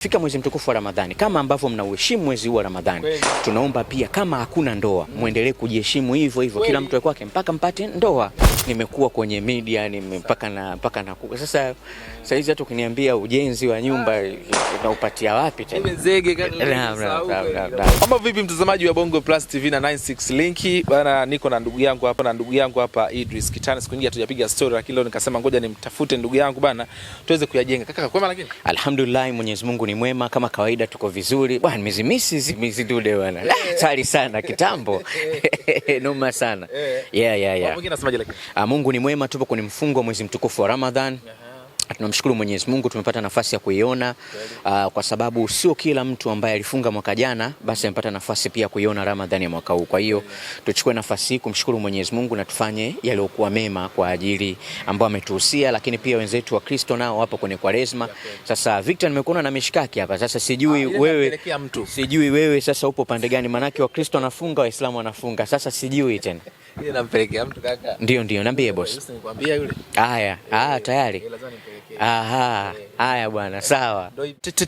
Fika mwezi mtukufu wa Ramadhani, kama ambavyo mnauheshimu mwezi huu wa Ramadhani, tunaomba pia kama hakuna ndoa, muendelee kujiheshimu hivyo hivyo, kila mtu kwake mpaka mpate ndoa. Nimekuwa kwenye media mpaka na sasa hizi hata ukiniambia ujenzi wa nyumba unaupatia wapi tena? Zege kama vipi mtazamaji wa Bongo Plus TV na 96 Link bana, niko na ndugu yangu hapa Idris Kitana. Siku nyingi hatujapiga story, lakini leo nikasema ngoja nimtafute ndugu yangu bana tuweze kuyajenga. Kaka kwema? Lakini alhamdulillah, Mwenyezi Mungu ni mwema, kama kawaida tuko vizuri bwana. Mizi dude bwana, tayari sana kitambo noma sana. Yeah. Mwingine anasemaje? Lakini Mungu ni mwema, tupo kwenye mfungo mwezi mtukufu wa Ramadhan. Tunamshukuru Mwenyezi Mungu tumepata nafasi ya kuiona, kwa sababu sio kila mtu ambaye alifunga mwaka jana basi amepata nafasi pia kuiona Ramadhani ya mwaka huu. Kwa hiyo tuchukue nafasi hii kumshukuru Mwenyezi Mungu na tufanye yaliyokuwa mema kwa ajili ambao ametuhusia, lakini pia wenzetu wa Kristo nao wapo kwenye Kwaresma. Sasa Victor, nimekuona na mishikaki hapa. Sasa sijui wewe sasa upo pande gani? Manake wa Kristo anafunga, Waislamu wanafunga. Sasa sijui tena. Yeye nampelekea mtu kaka. Ndio, niambie boss. Nikwambia yule. Haya, tayari. Haya bwana, sawa.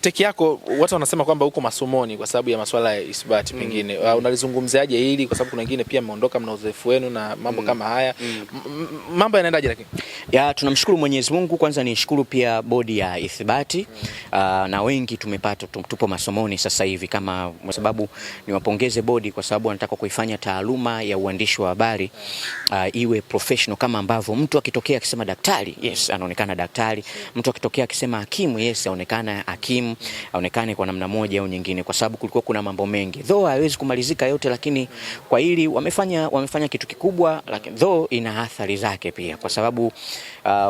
Teki yako watu wanasema kwamba uko masomoni kwa sababu ya masuala ya isbati pengine. Unalizungumziaje hili, kwa sababu kuna wengine pia mmeondoka, mna uzoefu wenu na mambo kama haya. Mambo yanaendaje lakini? Tunamshukuru Mwenyezi Mungu. Kwanza nishukuru pia bodi ya ithibati, na wengi tupo masomoni sasa hivi, kama kwa sababu niwapongeze bodi kwa sababu wanataka kuifanya taaluma ya uandishi wa habari iwe professional, kama ambavyo mtu akitokea akisema daktari, yes, anaonekana daktari. Mtu akitokea akisema hakimu, yes, aonekana hakimu, aonekane kwa namna moja au nyingine, kwa sababu kulikuwa kuna mambo mengi. Though haiwezi kumalizika yote, lakini kwa hili wamefanya kitu kikubwa, lakini though ina athari zake pia, kwa sababu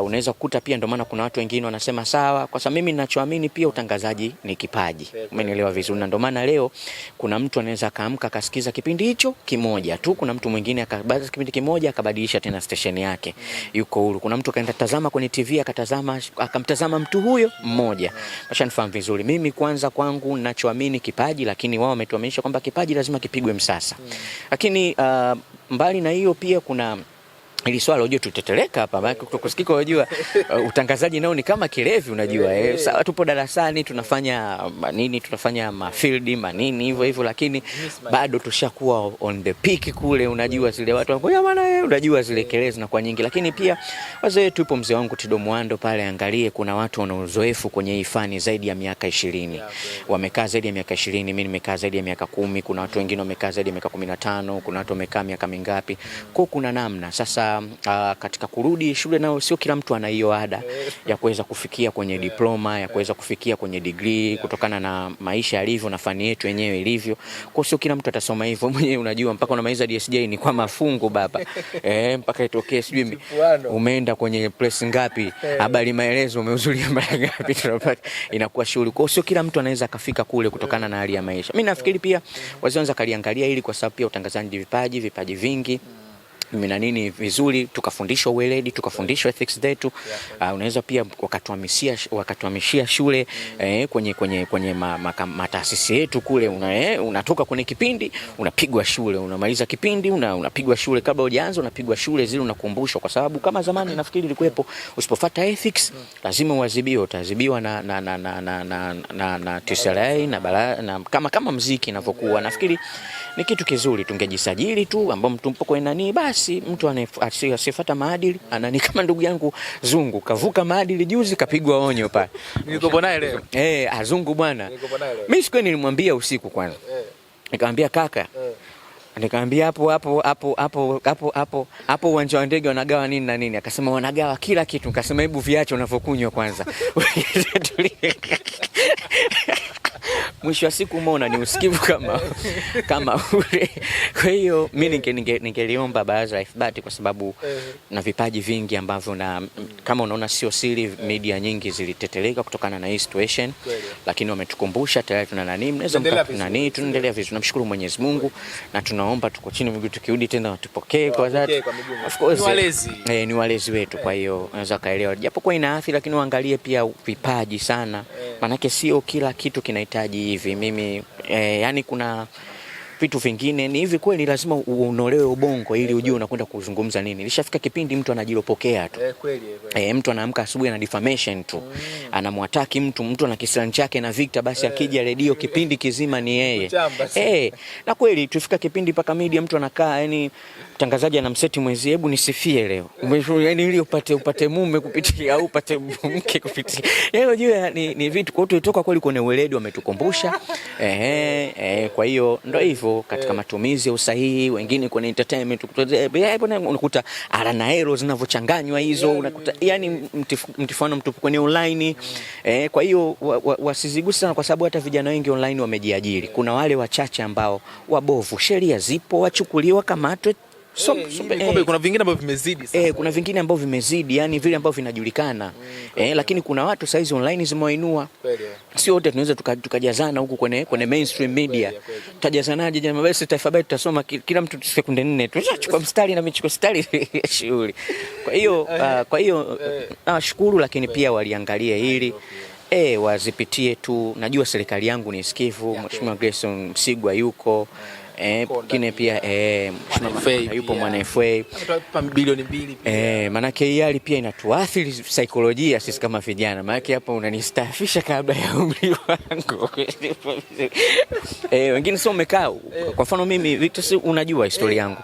unaweza kukuta pia, ndio maana kuna watu wengine wanasema sawa, kwa sababu mimi ninachoamini pia utangazaji ni kipaji. Umenielewa vizuri? Na ndio maana leo kuna mtu anaweza kaamka akasikiza kipindi hicho kimoja tu, kuna mtu mwingine akabadilisha kipindi kimoja akabadilisha tena station yake, yuko huru. Kuna mtu kaenda tazama kwenye TV akamtazama mtu huyo mmoja. Washanifahamu vizuri. Mimi kwanza kwangu ninachoamini kipaji, lakini wao wametuaminisha kwamba kipaji lazima kipigwe msasa. Lakini mbali na hiyo pia kuna ili swala unajua tuteteleka hapa, maana kusikika unajua utangazaji nao ni kama kilevi unajua. Sawa, tupo darasani tunafanya mafield manini hivyo, lakini bado tushakuwa on the peak kule, unajua zile watu wangoja bwana, unajua zile kelele na kwa nyingi. Lakini pia wazee, tupo mzee wangu Tido Mwando pale, angalie kuna watu wana uzoefu kwenye hii fani zaidi ya miaka 20. Wamekaa zaidi ya miaka 20, mimi nimekaa zaidi ya miaka 10, kuna watu wengine wamekaa zaidi ya miaka 15, kuna watu wamekaa miaka mingapi. Kuna namna sasa katika kurudi shule nao sio kila mtu ana hiyo ada ya kuweza kufikia kwenye diploma, ya kuweza kufikia kwenye degree, kutokana na maisha yalivyo na fani yetu yenyewe ilivyo. Kwa sio kila mtu atasoma hivyo. Mwenyewe unajua mpaka unamaliza DSJ ni kwa mafungu baba. Mpaka itokee sijui umeenda kwenye place ngapi, habari maelezo umehudhuria mara ngapi, tunapata inakuwa shughuli. Kwa sio kila mtu anaweza kafika kule kutokana na hali ya maisha. Mimi nafikiri pia waanza kaliangalia hili, kwa sababu pia utangazaji vipaji vingi na nini vizuri, tukafundishwa uweledi, tukafundishwa ethics zetu. Unaweza pia wakatuhamishia shule kwenye mataasisi yetu kule, unatoka kwenye kipindi unapigwa shule, unamaliza kipindi unapigwa shule, kabla hujaanza unapigwa shule zile, unakumbushwa. Kwa sababu kama zamani nafikiri ilikuwepo, usipofuata ethics lazima uadhibiwe, utaadhibiwa na TCRA na kama muziki inavyokuwa. Nafikiri ni kitu kizuri, tungejisajili tu ambao mtu mpo kwenye nani, basi mtu asifuata maadili anani, kama ndugu yangu Zungu kavuka maadili juzi, kapigwa onyo pale. Niko naye leo. Azungu bwana. Mimi siku nilimwambia usiku kwanza. Nikamwambia kaka, nikamwambia hapo uwanja wa ndege wanagawa nini na nini? Akasema wanagawa kila kitu. Nikasema hebu viache unavokunywa kwanza. Mwisho wa siku umeona ni usikivu kama ule. Kwa hiyo mimi ningeliomba baraza la ithibati, kwa sababu na vipaji vingi ambavyo, na kama unaona sio siri, media nyingi ziliteteleka kutokana na hii situation, lakini wametukumbusha tayari tuna nani, mnaweza tunaendelea vizuri. Tunamshukuru Mwenyezi Mungu na tunaomba tuko chini miguu, tukirudi tena watupokee kwa dhati. Of course ni walezi wetu, kwa hiyo unaweza kaelewa japo kwa ina athari, lakini uangalie pia vipaji sana, maana sio kila kitu kinahitaji hivi. Mimi yani kuna vitu vingine. Ni hivi kweli lazima uonolewe ubongo ili ujue unakwenda kuzungumza nini. Ilishafika kipindi mtu anajiropokea tu. Kweli. Mtu anaamka asubuhi na defamation tu. Anamwataki mtu ana kisirani chake na Victor, basi akija redio kipindi kizima ni yeye. Na kweli tufika kipindi paka media mtu anakaa, yani mtangazaji anamseti mwezi, hebu nisifie leo. Yani ili upate mume kupitia au upate mke kupitia. Yaani unajua ni vitu kwa tulitoka kweli kwenye weledi wametukumbusha. Kwa hiyo ndio hivyo katika matumizi ya usahihi, wengine kwenye entertainment unakuta ala na hero zinavyochanganywa hizo, unakuta yani mtifano mtu kwenye online. Kwa hiyo wasizigusa sana, kwa sababu hata vijana wengi online wamejiajiri. Kuna wale wachache ambao wabovu, sheria zipo, wachukuliwa kamatwe. Kuna vingine ambavyo vimezidi sasa. Kuna vingine ambavyo vimezidi, yani vile ambavyo vinajulikana. Lakini kuna watu saizi online zimewainua. Sio wote tunaweza tukajazana huku kwenye mainstream media. Tutajazanaje jamaa? Basi Taifa Habari tutasoma kila mtu sekunde 4. Tutachukua mstari na michukua mstari shughuli. Kwa hiyo nawashukuru, lakini pia waliangalia hili. Wazipitie tu. Najua serikali yangu ni sikivu. Mheshimiwa Grayson Msigwa yuko. Kine pia yupo mwana FA bilioni 2. Manake hii hali pia inatuathiri saikolojia sisi kama vijana. Manake hapa unanistaafisha kabla ya umri wangu. Wengine sio umekaa. Kwa mfano mimi Victor, unajua historia yangu.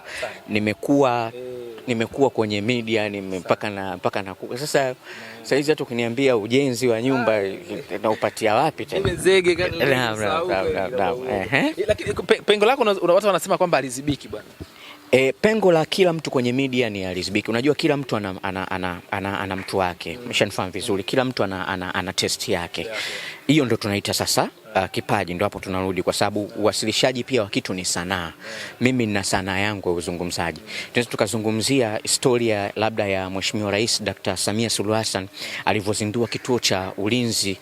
Nimekuwa kwenye media, mpaka na sasa hizi hata ukiniambia ujenzi wa nyumba na upatia wapi tena? Zege Lakini pengo lako watu wanasema kwamba alizibiki bwana. Pengo la kila mtu kwenye media ni alizibiki. Unajua kila mtu ana mtu wake. Umeshanifahamu vizuri. Kila mtu ana test yake. Hiyo ndo tunaita sasa kipaji, ndo hapo tunarudi, kwa sababu uwasilishaji pia wa kitu ni sanaa. Mimi nina sanaa yangu ya uzungumzaji. Tunaweza tukazungumzia historia labda ya Mheshimiwa Rais Dr. Samia Suluhu Hassan alivyozindua kituo cha ulinzi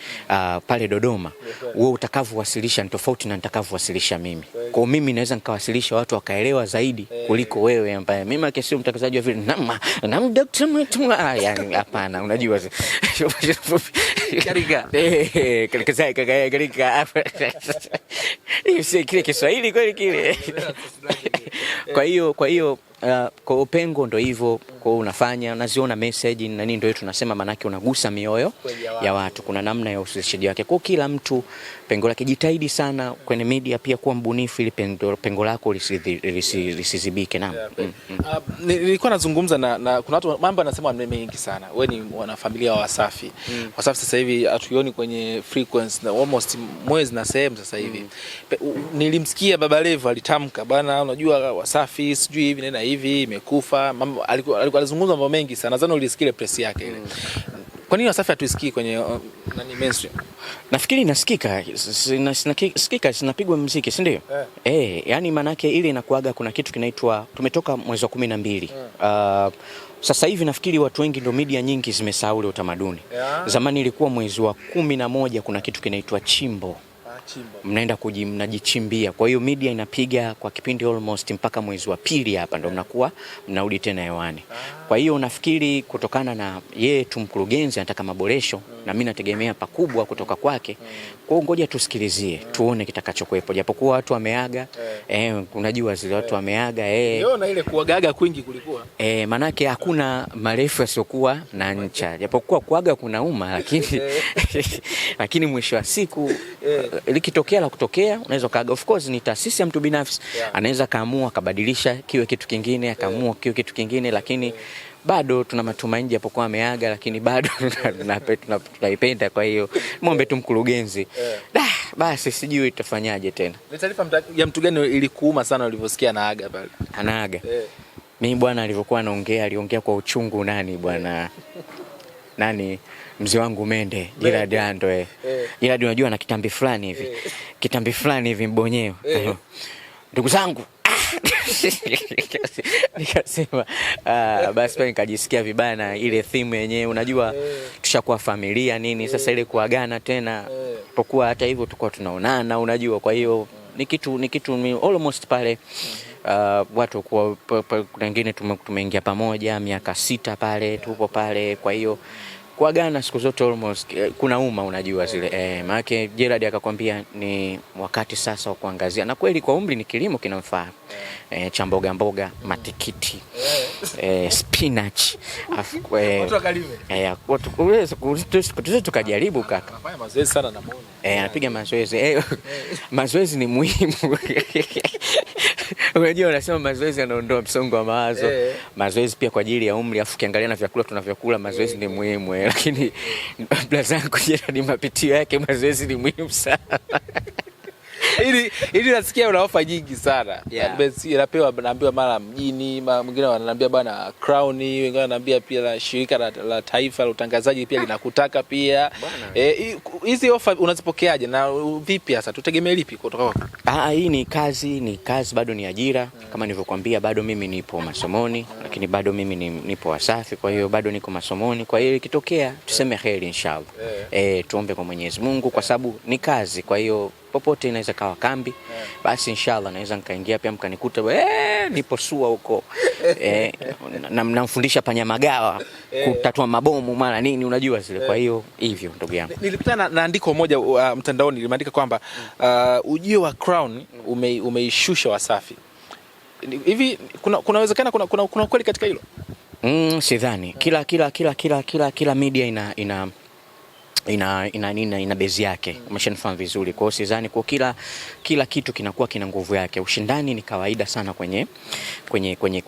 pale Dodoma. Wewe utakavyowasilisha ni tofauti na nitakavyowasilisha mimi. Kwa mimi naweza nikawasilisha watu wakaelewa zaidi kuliko wewe ambaye mimi sio mtangazaji wa vile na Dr. yani hapana, unajua karika kile Kiswahili kweli kile. Kwa hiyo kwa upengo ndo hivyo, kwa unafanya unaziona message na nini, ndio tunasema manake unagusa mioyo ya watu. Kuna namna ya usilishaji wake. Kwa kila mtu pengo lake, jitahidi sana kwenye media pia kuwa mbunifu ili pengo lako lisizibike. Nilikuwa nazungumza na kuna watu mambo anasema mengi sana. Wewe ni wanafamilia wa Wasafi. Wasafi sasa hivi hatuioni kwenye frequency na almost mwezi na sehemu sasa hivi. Nilimsikia Baba Levo alitamka bana, unajua Wasafi sijui hivi na hivi imekufa. Alikuwa alizungumza mambo mengi sana. Nadhani ulisikia press yake ile. Kwa nini Wasafi hatuisikii kwenye mainstream? Nafikiri nasikika, sinapigwa muziki, si ndio? Yani manake ile inakuaga kuna kitu kinaitwa, tumetoka mwezi wa 12. Sasa hivi nafikiri watu wengi ndio media nyingi zimesahau ule utamaduni. Zamani ilikuwa mwezi wa 11 kuna kitu kinaitwa chimbo. Mnaenda mnajichimbia. Kwa hiyo media inapiga kwa kipindi almost mpaka mwezi wa 2 hapa ndo mnakuwa mnarudi tena hewani. Kwa hiyo nafikiri kutokana na yeye tu mkurugenzi anataka maboresho, na mimi nategemea pakubwa kutoka kwake. Kwa hiyo ngoja tusikilizie tuone kitakachokuepo, japokuwa watu wameaga. Unajua zile watu wameaga. Unaona ile kuagaga kwingi kulikuwa. Manake hakuna marefu yasiokuwa na ncha, japokuwa kuaga kuna lakini mwisho wa siku likitokea la kutokea unaweza kaaga. Of course ni taasisi ya mtu binafsi, anaweza kaamua kabadilisha kiwe kitu kingine, akaamua kiwe kitu kingine, lakini bado tuna matumaini, japokuwa ameaga, lakini bado tunaipenda. Kwa hiyo muombe tu mkurugenzi. Basi sijui itafanyaje tena. Ni taarifa ya mtu gani ilikuuma sana ulivyosikia anaaga pale? Anaaga. Mimi bwana alivyokuwa aliongea kwa uchungu nani mzee wangu Mende Gerard Ando. Gerard unajua na kitambi fulani hivi mbonyeo. Ndugu zangu nikasema basi nikajisikia vibaya ile theme yenyewe. Unajua tushakuwa familia nini, sasa ile kuagana tena, pokuwa hata hivyo tulikuwa tunaonana, unajua. Kwa hiyo ni kitu almost pale watu kwa wengine tumeingia pamoja miaka 6 pale, tupo pale. Kwa hiyo kuagana siku zote almost kuna unajua zile maana Gerald akakwambia ni wakati sasa wa kuangazia, na kweli kwa umri ni kilimo kinamfaa cha mboga mboga, matikiti spinach watu wakalime watu tukajaribu kaka. Anafanya mazoezi sana na muone anapiga mazoezi mazoezi ni muhimu. Unajua unasema mazoezi yanaondoa msongo wa mawazo. Mazoezi pia kwa ajili ya umri, afu kiangalia na vyakula tunavyokula, mazoezi ni muhimu lakini blazangu ni mapitio yake, mazoezi ni muhimu sana. Ili nasikia una ofa nyingi sana. Napewa naambiwa mara mjini, mwingine wananiambia bana Crown, wengine wananiambia pia la shirika la taifa la utangazaji pia linakutaka pia. Hizi ofa unazipokeaje na vipi hasa? Tutegemee lipi kutoka kwako? Hii ni kazi bado ni ajira. Kama nilivyokuambia bado mimi nipo masomoni, lakini bado mimi nipo Wasafi, kwa hiyo bado niko masomoni. Kwa hiyo ikitokea tuseme heri inshallah. Tuombe kwa Mwenyezi Mungu kwa sababu ni kazi, kwa hiyo popote inaweza kawa kambi, basi inshallah naweza nikaingia pia mkanikuta nipo SUA huko namfundisha Panyamagawa kutatua mabomu mara nini, unajua zile. Kwa hiyo hivyo ndugu yangu, nilikutana na andiko moja mtandaoni limeandika kwamba ujio wa Crown umeishusha Wasafi. Hivi kuna uwezekana kuna kweli katika hilo? Sidhani. Kila media ina base yake, umeshanifahamu vizuri. Kwa hiyo sidhani kwa kila kitu kinakuwa kina nguvu yake. Ushindani ni kawaida sana kwenye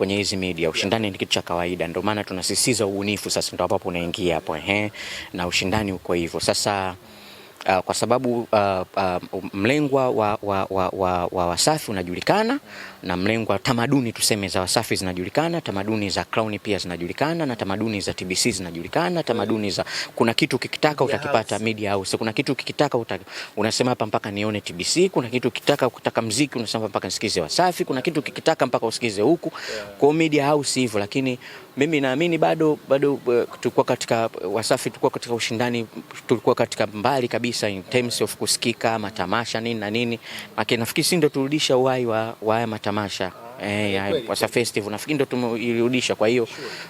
hizi media. Ushindani ni kitu cha kawaida, ndio maana tunasisitiza ubunifu. Sasa ndio hapo unaingia hapo na ushindani uko hivyo. Sasa kwa sababu mlengwa wa Wasafi unajulikana, na mlengwa tamaduni tuseme za Wasafi zinajulikana, tamaduni za Crown pia zinajulikana, na tamaduni za TBC zinajulikana, tamaduni za kuna kitu kikitaka utakipata Media House, kuna kitu kikitaka unasema hapa mpaka nione TBC, kuna kitu kikitaka muziki unasema mpaka nisikize Wasafi, kuna kitu kikitaka mpaka usikize huku kwa Media House hivyo. Lakini mimi naamini bado tulikuwa katika Wasafi, tulikuwa katika ushindani, tulikuwa katika mbali kabisa in terms of kusikika matamasha nini na nini. Lakini nafikiri si ndio turudisha uhai wa matamasha Wasafi Festival, nafikiri ndio tumerudisha. Kwa hiyo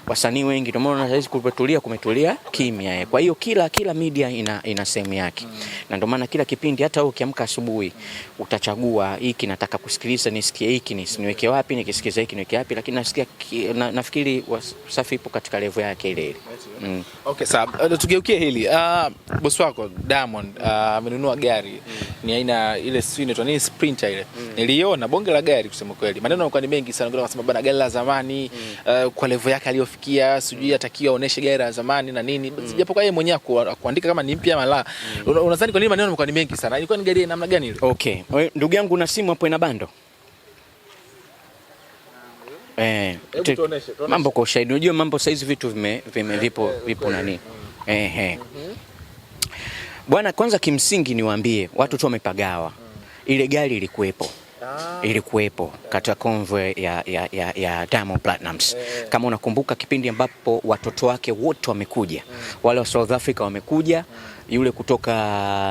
wasanii wengi tumeona sasa kumetulia kimya. Kwa hiyo kila media ina sehemu yake, na ndio maana kila kipindi hata ukiamka asubuhi utachagua hiki nataka kusikiliza, nisikie hiki niweke wapi, nikisikiza hiki niweke wapi. Lakini nafikiri Wasafi ipo katika level yake ile. Okay, sawa. Tugeukie hili. Boss wako Diamond amenunua gari. Ni aina ile inaitwa nini, Sprinter ile. Niliona bonge la gari kusema kweli. Maneno yalikuwa ni mengi sana, wengine wanasema bana gari la zamani, kwa level yake aliyofikia, sijui atakiwa aoneshe gari la zamani na nini. Japo kwa yeye mwenyewe kuandika kama ni mpya ama la. Unadhani kwa nini maneno yalikuwa ni mengi sana? Ilikuwa ni gari namna gani ile? Okay. Ndugu yangu una simu hapo ina bando? Mambo kwa ushahidi. Unajua mambo saizi vitu vipo nani. Bwana, kwanza kimsingi niwaambie watu tu wamepagawa. Ile gari ilikuwepo katika convoy ya Diamond Platnumz. Kama unakumbuka kipindi ambapo watoto wake wote wamekuja, wale wa South Africa wamekuja, yule kutoka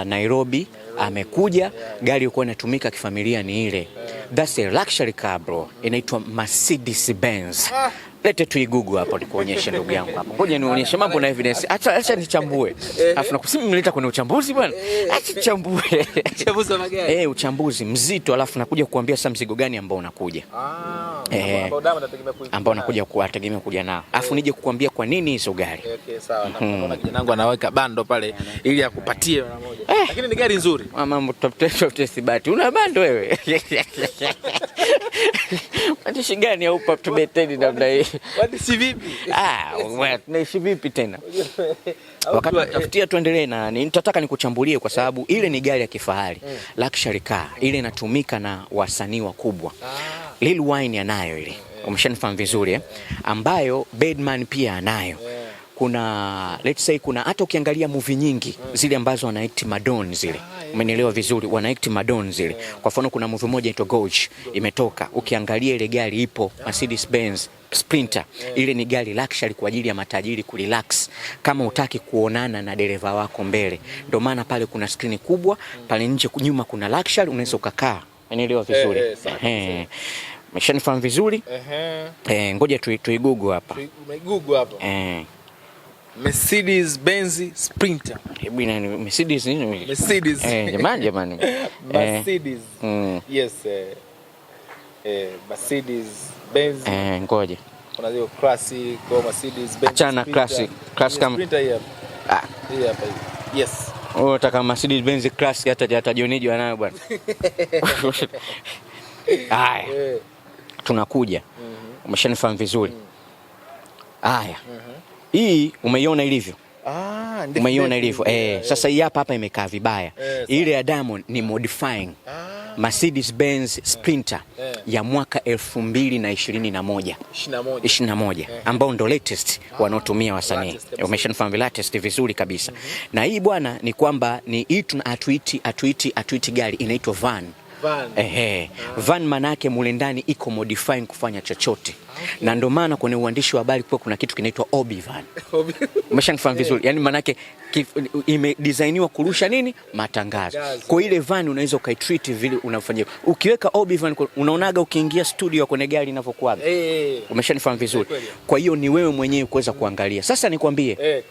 Nairobi amekuja, gari ilikuwa inatumika kifamilia ni ile. That's a luxury car bro. Inaitwa Mercedes Benz. Lete tu Google hapo nikuonyeshe ndugu yangu hapo. Ngoja nionyeshe mambo na evidence. Acha nichambue. Alafu nakusimu mleta kwenye uchambuzi bwana. Acha nichambue. Uchambuzi wa magari. Uchambuzi mzito, alafu nakuja kukuambia sasa mzigo gani ambao unakuja. Ambao nakuja kuwategemea kuja nao. Alafu nije kukuambia kwa nini hizo gari. Okay, sawa. Naona kijana wangu anaweka bando pale ili akupatie mara moja. Lakini ni gari nzuri. Mambo top test bati. Una bando wewe? Andishi gani au pop to beteni namna hii? Wandishi vipi? Tunaishi vipi tena? Wakati tafutia tuendelee na nitataka nikuchambulie kwa sababu ile ni gari ya kifahari, luxury car. Ile inatumika na wasanii wakubwa. Lil Wayne anayo ile. Umeshanifahamu vizuri ambayo Birdman pia anayo. Kuna let's say kuna hata ukiangalia movie nyingi zile ambazo wanaact Madonna zile. Umenielewa vizuri, wanaact Madonna zile. Kwa mfano kuna movie moja inaitwa Gorge imetoka. Ukiangalia ile gari ipo Mercedes Benz Sprinter. Ile ni gari luxury kwa ajili ya matajiri kurelax. Kama utaki kuonana na dereva wako mbele. Ndio maana pale kuna screen kubwa, pale nje nyuma kuna luxury, unaweza ukakaa. Umenielewa vizuri? Umeshanifahamu vizuri? Ngoja tuigugu hapa. Tuigugu hapa. Mercedes Benz Sprinter. Bwana ni Mercedes nini? Mercedes. Jamani. Mercedes. Yes. Mercedes Benz. Ngoja. Kuna hiyo classic au Mercedes Benz. Achana classic kama Sprinter hii hapa. Hii hapa. Yes. Unataka Mercedes Benz classic hata Joniji wanayo bwana. Haya. Tunakuja. Umeshanifahamu vizuri. Haya. Hii umeiona ilivyo? Umeiona ilivyo? Sasa hii hapa imekaa vibaya. Ile ya Diamond ni modifying. Mercedes Benz Sprinter ya mwaka 2021 ambao ndo latest wanaotumia wasanii. Umeshanifahamu latest vizuri kabisa. Na hii bwana ni kwamba ni hii atuiti gari inaitwa van. Van manake mule ndani iko modifying kufanya chochote. Na ndio maana kwenye uandishi wa habari kuna kitu kinaitwa Obi van. Umeshanifahamu vizuri. Yaani manake imedesigniwa kurusha nini? Matangazo. Kwa ile van unaweza ukaitreat vile unafanyia. Ukiweka Obi van unaonaga ukiingia studio kwenye gari inavyokuaga. Umeshanifahamu vizuri. Kwa hiyo ni wewe mwenyewe kuweza kuangalia. Sasa nikwambie.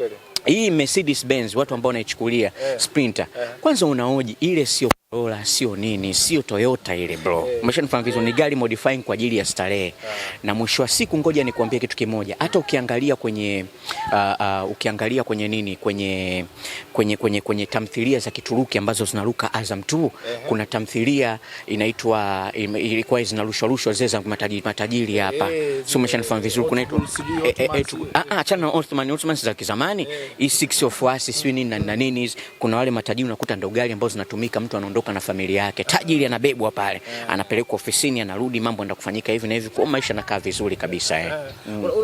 Hii Mercedes Benz watu ambao wanaichukulia Sprinter. Kwanza unaoji ile sio Corolla, sio nini, sio Toyota ile bro. Umeshanifahamu vizuri, ni gari modifying kwa ajili ya starehe. Na mwisho wa siku ngoja nikwambie kitu kimoja. Hata ukiangalia kwenye nini, kwenye tamthilia za Kituruki ambazo zinaruka Azam 2, kuna tamthilia ilikuwa zinarushwa zile za matajiri hapa. Sio, umeshanifahamu vizuri, kunaitwa achana na Ottoman za kizamani, E6 of Us sio nini na nini. Kuna wale matajiri unakuta ndo gari ambazo zinatumika, mtu anaondoka na familia yake, tajiri anabebwa pale, anapelekwa ofisini, anarudi, mambo yanaenda kufanyika hivi na hivi, kwa maisha yanakaa vizuri kabisa.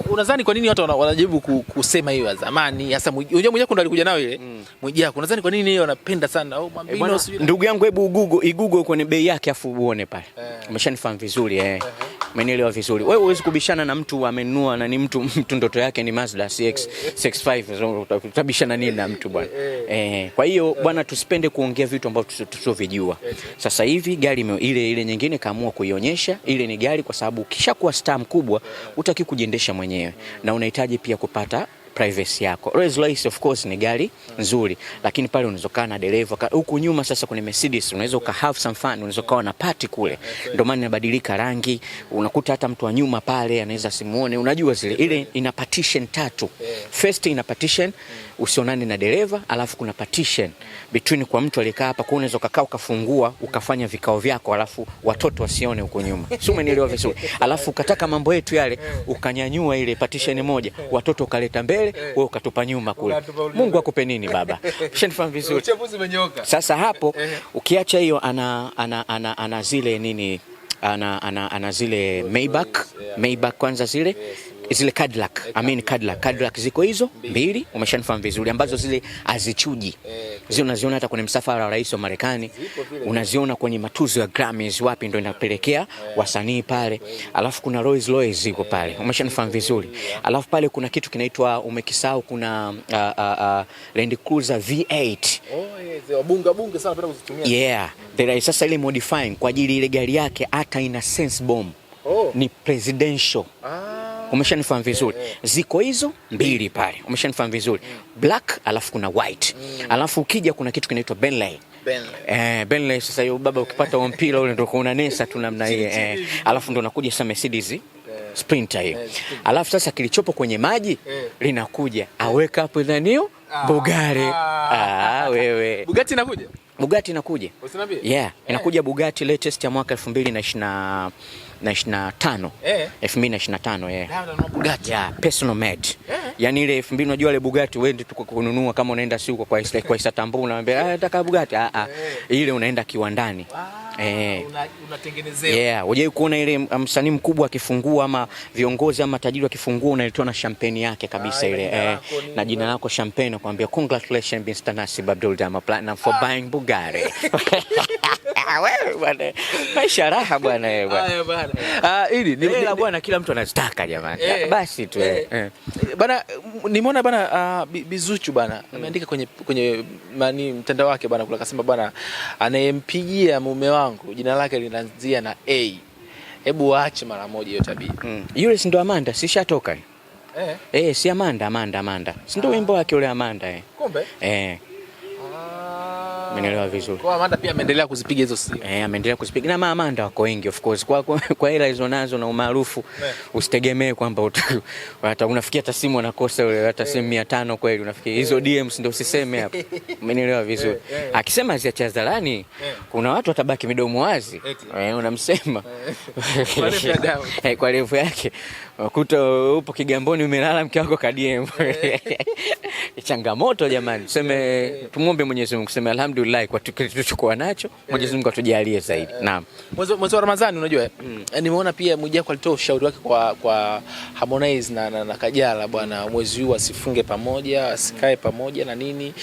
Unadhani kwa nini watu wanajaribu kusema hiyo ya zamani, hasa Mwijaku ndo alikuja nayo ile Mwijaku? Unadhani kwa nini wanapenda sana Mambino? Ndugu yangu, hebu Google kwenye bei yake afu uone pale. Umeshanifahamu vizuri Umenielewa vizuri. Wewe huwezi kubishana na mtu amenunua na ni mtu ndoto yake ni Mazda CX-5, utabishana nini na mtu bwana? Kwa hiyo bwana, tusipende kuongea vitu ambavyo tusovijua. Sasa hivi gari ile nyingine kaamua kuionyesha, ile ni gari kwa sababu ukishakuwa star mkubwa utaki kujiendesha mwenyewe na unahitaji pia kupata privacy yako. Rolls Royce of course ni gari nzuri, lakini pale unaweza kaa na dereva huku nyuma. Sasa kwenye Mercedes unaweza have some fun, unaweza kawa na party kule, ndio maana inabadilika rangi, unakuta hata mtu wa nyuma pale anaweza simuone. Unajua zile ile ina partition 3. First ina partition usionane na dereva, alafu kuna partition between kwa mtu aliyekaa hapa, kwa unaweza kukaa ukafungua ukafanya vikao vyako, alafu watoto wasione huko nyuma. Sio, umenielewa vizuri? Alafu ukataka mambo yetu yale ukanyanyua ile partition moja, watoto ukaleta mbele, wewe ukatupa nyuma kule. Mungu akupe nini baba? Ushanifahamu vizuri. Uchafuzi umenyoka. Sasa hapo ukiacha hiyo ana zile nini, ana zile Maybach kwanza zile Cadillac ziko hizo mbili, umeshanifahamu vizuri, ambazo zile azichuji. Zile unaziona hata kwenye msafara wa rais wa Marekani, unaziona kwenye matuzo ya Grammys wapi, ndio inapelekea wasanii pale. Alafu kuna Rolls Royce ziko pale, umeshanifahamu vizuri. Alafu pale kuna kitu kinaitwa, umekisahau, kuna Land Cruiser V8. Wabunga sana wanapenda kuzitumia. Sasa ile modifying kwa ajili ile gari yake hata ina sense bomb. Ni presidential. Umeshanifahamu vizuri. Ziko hizo mbili pale. Umeshanifahamu vizuri. Black alafu kuna white. Alafu ukija kuna kitu kinaitwa Bentley. Bentley sasa hiyo baba, ukipata mpira ule ndio unanesa tu namna hii. Alafu ndio nakuja sasa Mercedes Sprinter hiyo. Alafu sasa kilichopo kwenye maji linakuja aweka hapo dhanio Bugatti. Wewe. Bugatti inakuja? Bugatti inakuja. Usiniambie? Inakuja Bugatti latest ya mwaka 2025. 2025 Bugatti. Personal made. Yaani ile 2000, unajua ile Bugatti wewe ndio kununua kama unaenda si huko kwa Istanbul, unaambia nataka Bugatti. Ile unaenda kiwandani. Unatengenezea. Unajui kuona ile msanii mkubwa akifungua ama viongozi ama tajiri akifungua, unalitoa na champagne yake kabisa ile na jina lako champagne, nakwambia congratulations Mr. Nasib Abdul Dama Platinum for buying Bugatti. Wewe bwana, maisha raha bwana wewe bwana. Hili ni bwana, kila mtu anazitaka jamani. Basi tu bwana, nimeona bwana Bizuchu bwana ameandika kwenye mtandao wake bwana, kula kasema bwana, anayempigia mume wangu jina lake linaanzia na A. Hebu waache mara moja hiyo tabia. Yule si ndo Amanda, sishatoka. Si Amanda. Si ndio wimbo wake ule Amanda Kumbe? Umeelewa vizuri. Kwa Amanda pia ameendelea kuzipiga hizo simu. Ameendelea kuzipiga na Amanda wako wengi of course. Kwa hela hizo nazo na umaarufu usitegemee kwamba unafikia hata simu anakosa ule hata simu 500 kweli unafikia. Hizo DMs ndio usiseme hapo. Umeelewa vizuri. Akisema ziacha hadharani kuna watu watabaki midomo wazi. Unamsema. Kwa level yake. Ukuta upo Kigamboni umelala mke wako ka DM. Changamoto jamani. Tumuombe Mwenyezi Mungu kusema alhamdulillah kwa tulichokuwa nacho. Mwenyezi Mungu atujalie zaidi. Naam. Mwezi wa Ramadhani unajua nimeona pia Mwijaku alitoa ushauri wake kwa Harmonize na Kajala bwana, mwezi huu asifunge pamoja, asikae pamoja na nini.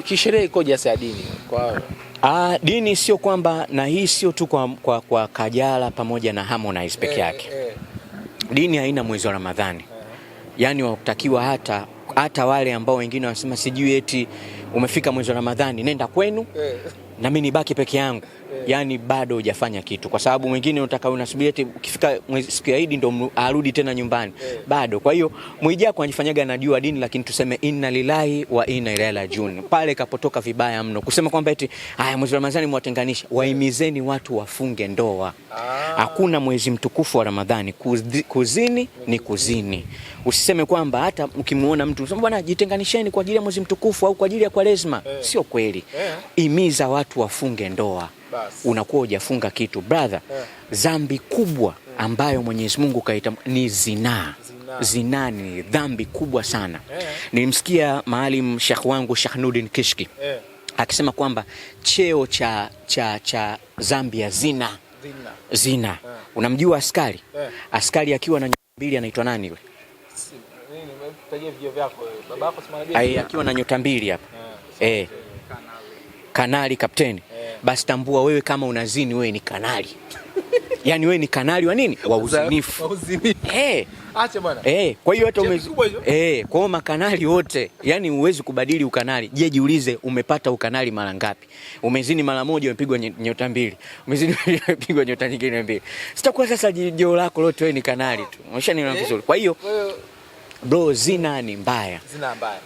Kisherehe ikoje hasa dini kwa dini sio kwamba, na hii sio tu kwa Kajala pamoja na Harmonize peke yake. Dini haina mwezi wa Ramadhani. Yaani watakiwa hata wale ambao wengine wanasema sijui eti umefika mwezi wa Ramadhani nenda kwenu na mimi nibaki peke yangu. Yaani bado hujafanya kitu, kwa sababu mwingine unataka unasubiri eti ukifika siku ya Eid ndo arudi tena nyumbani. Bado. Kwa hiyo Mwijaku anajifanyaga anajua dini, lakini tuseme inna lillahi wa inna ilaihi rajiun. Pale kapotoka vibaya mno. Kusema kwamba eti mwezi wa Ramadhani mwatenganisha, wahimizeni watu wafunge ndoa. Hakuna mwezi mtukufu wa Ramadhani. Kuzini ni kuzini. Usiseme kwamba hata ukimuona mtu unasema bwana jitenganisheni kwa ajili ya mwezi mtukufu au kwa ajili ya Kwaresma. Sio kweli. Himiza watu wafunge ndoa. Unakuwa hujafunga kitu brother. Dhambi kubwa ambayo Mwenyezi Mungu kaita ni zinaa. Zinaa ni dhambi kubwa sana. Nilimsikia maalim Sheikh wangu Sheikh Nurdin Kishki akisema kwamba cheo cha dhambi ya zina. Unamjua askari? Askari akiwa na nyota mbili anaitwa nani yule? Akiwa na nyota mbili hapa. Kanali, kapteni. Basi tambua wewe kama unazini wewe ni kanali. Yaani wewe ni kanali wa nini? Wa uzinifu. Acha bwana. Kwa hiyo hata kwa hiyo makanali wote, yani huwezi kubadili ukanali. Je, jiulize umepata ukanali mara ngapi? Umezini mara moja umepigwa nyota mbili. Umezini umepigwa nyota nyingine mbili. Sitakuwa sasa jeo lako lote wewe ni kanali tu. Umeshanielewa vizuri. Kwa hiyo bro, zina ni mbaya.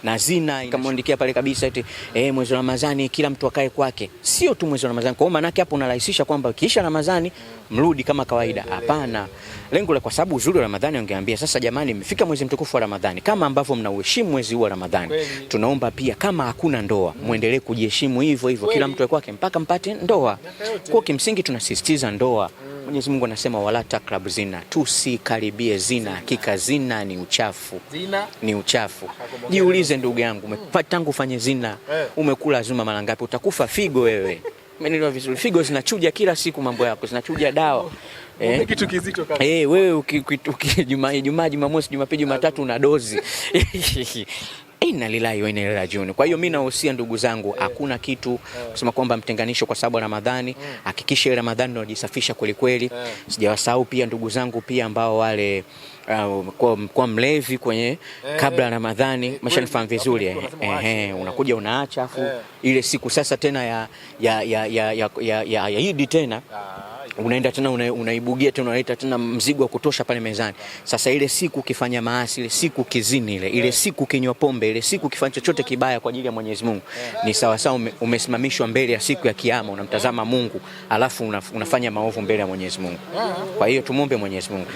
Na zina kamaandikia pale kabisa eti mwezi wa Ramadhani kila mtu akae kwake. Sio tu mwezi wa Ramadhani. Kwa maana yake hapo unarahisisha kwamba kisha Ramadhani mrudi kama kawaida. Hapana. Lengo la, kwa sababu uzuri wa Ramadhani ungeambia sasa jamani imefika mwezi mtukufu wa Ramadhani kama ambavyo mnauheshimu mwezi huu wa Ramadhani. Tunaomba pia kama hakuna ndoa muendelee kujiheshimu hivyo kila mtu kwake mpaka mpate ndoa. Kwa kimsingi tunasisitiza ndoa. Mwenyezi Mungu anasema wala takrab zina, tusikaribie zina, hakika zina ni uchafu. Ni uchafu. Jiulize ndugu yangu, umepata tangu ufanye zina, umekula zuma mara ngapi? Utakufa figo wewe. Umeelewa vizuri? Figo zinachuja kila siku mambo yako, zinachuja dawa. Kitu kizito kabisa. Wewe Ijumaa, Jumamosi, Jumapili, Jumatatu una dozi. Inna lillahi wa inna ilaihi rajiun. Kwa hiyo mimi nahusia ndugu zangu, hakuna kitu kusema kwamba mtenganisho kwa sababu Ramadhani. Hakikisha Ramadhani unajisafisha kweli kweli. Sijawasahau pia ndugu zangu pia ambao wale kwa mlevi kwenye kabla ya Ramadhani, mashanifahamu vizuri. Unakuja unaacha afu ile siku sasa tena ya Eid tena unaenda tena unaibugia tena unaleta tena mzigo wa kutosha pale mezani. Sasa ile siku ukifanya maasi, ile siku kizini, ile siku kinywa pombe, ile siku ukifanya chochote kibaya kwa ajili ya Mwenyezi Mungu, ni sawa sawa umesimamishwa mbele ya siku ya kiyama, unamtazama Mungu alafu unafanya maovu mbele ya Mwenyezi Mungu. Kwa hiyo tumuombe Mwenyezi Mungu.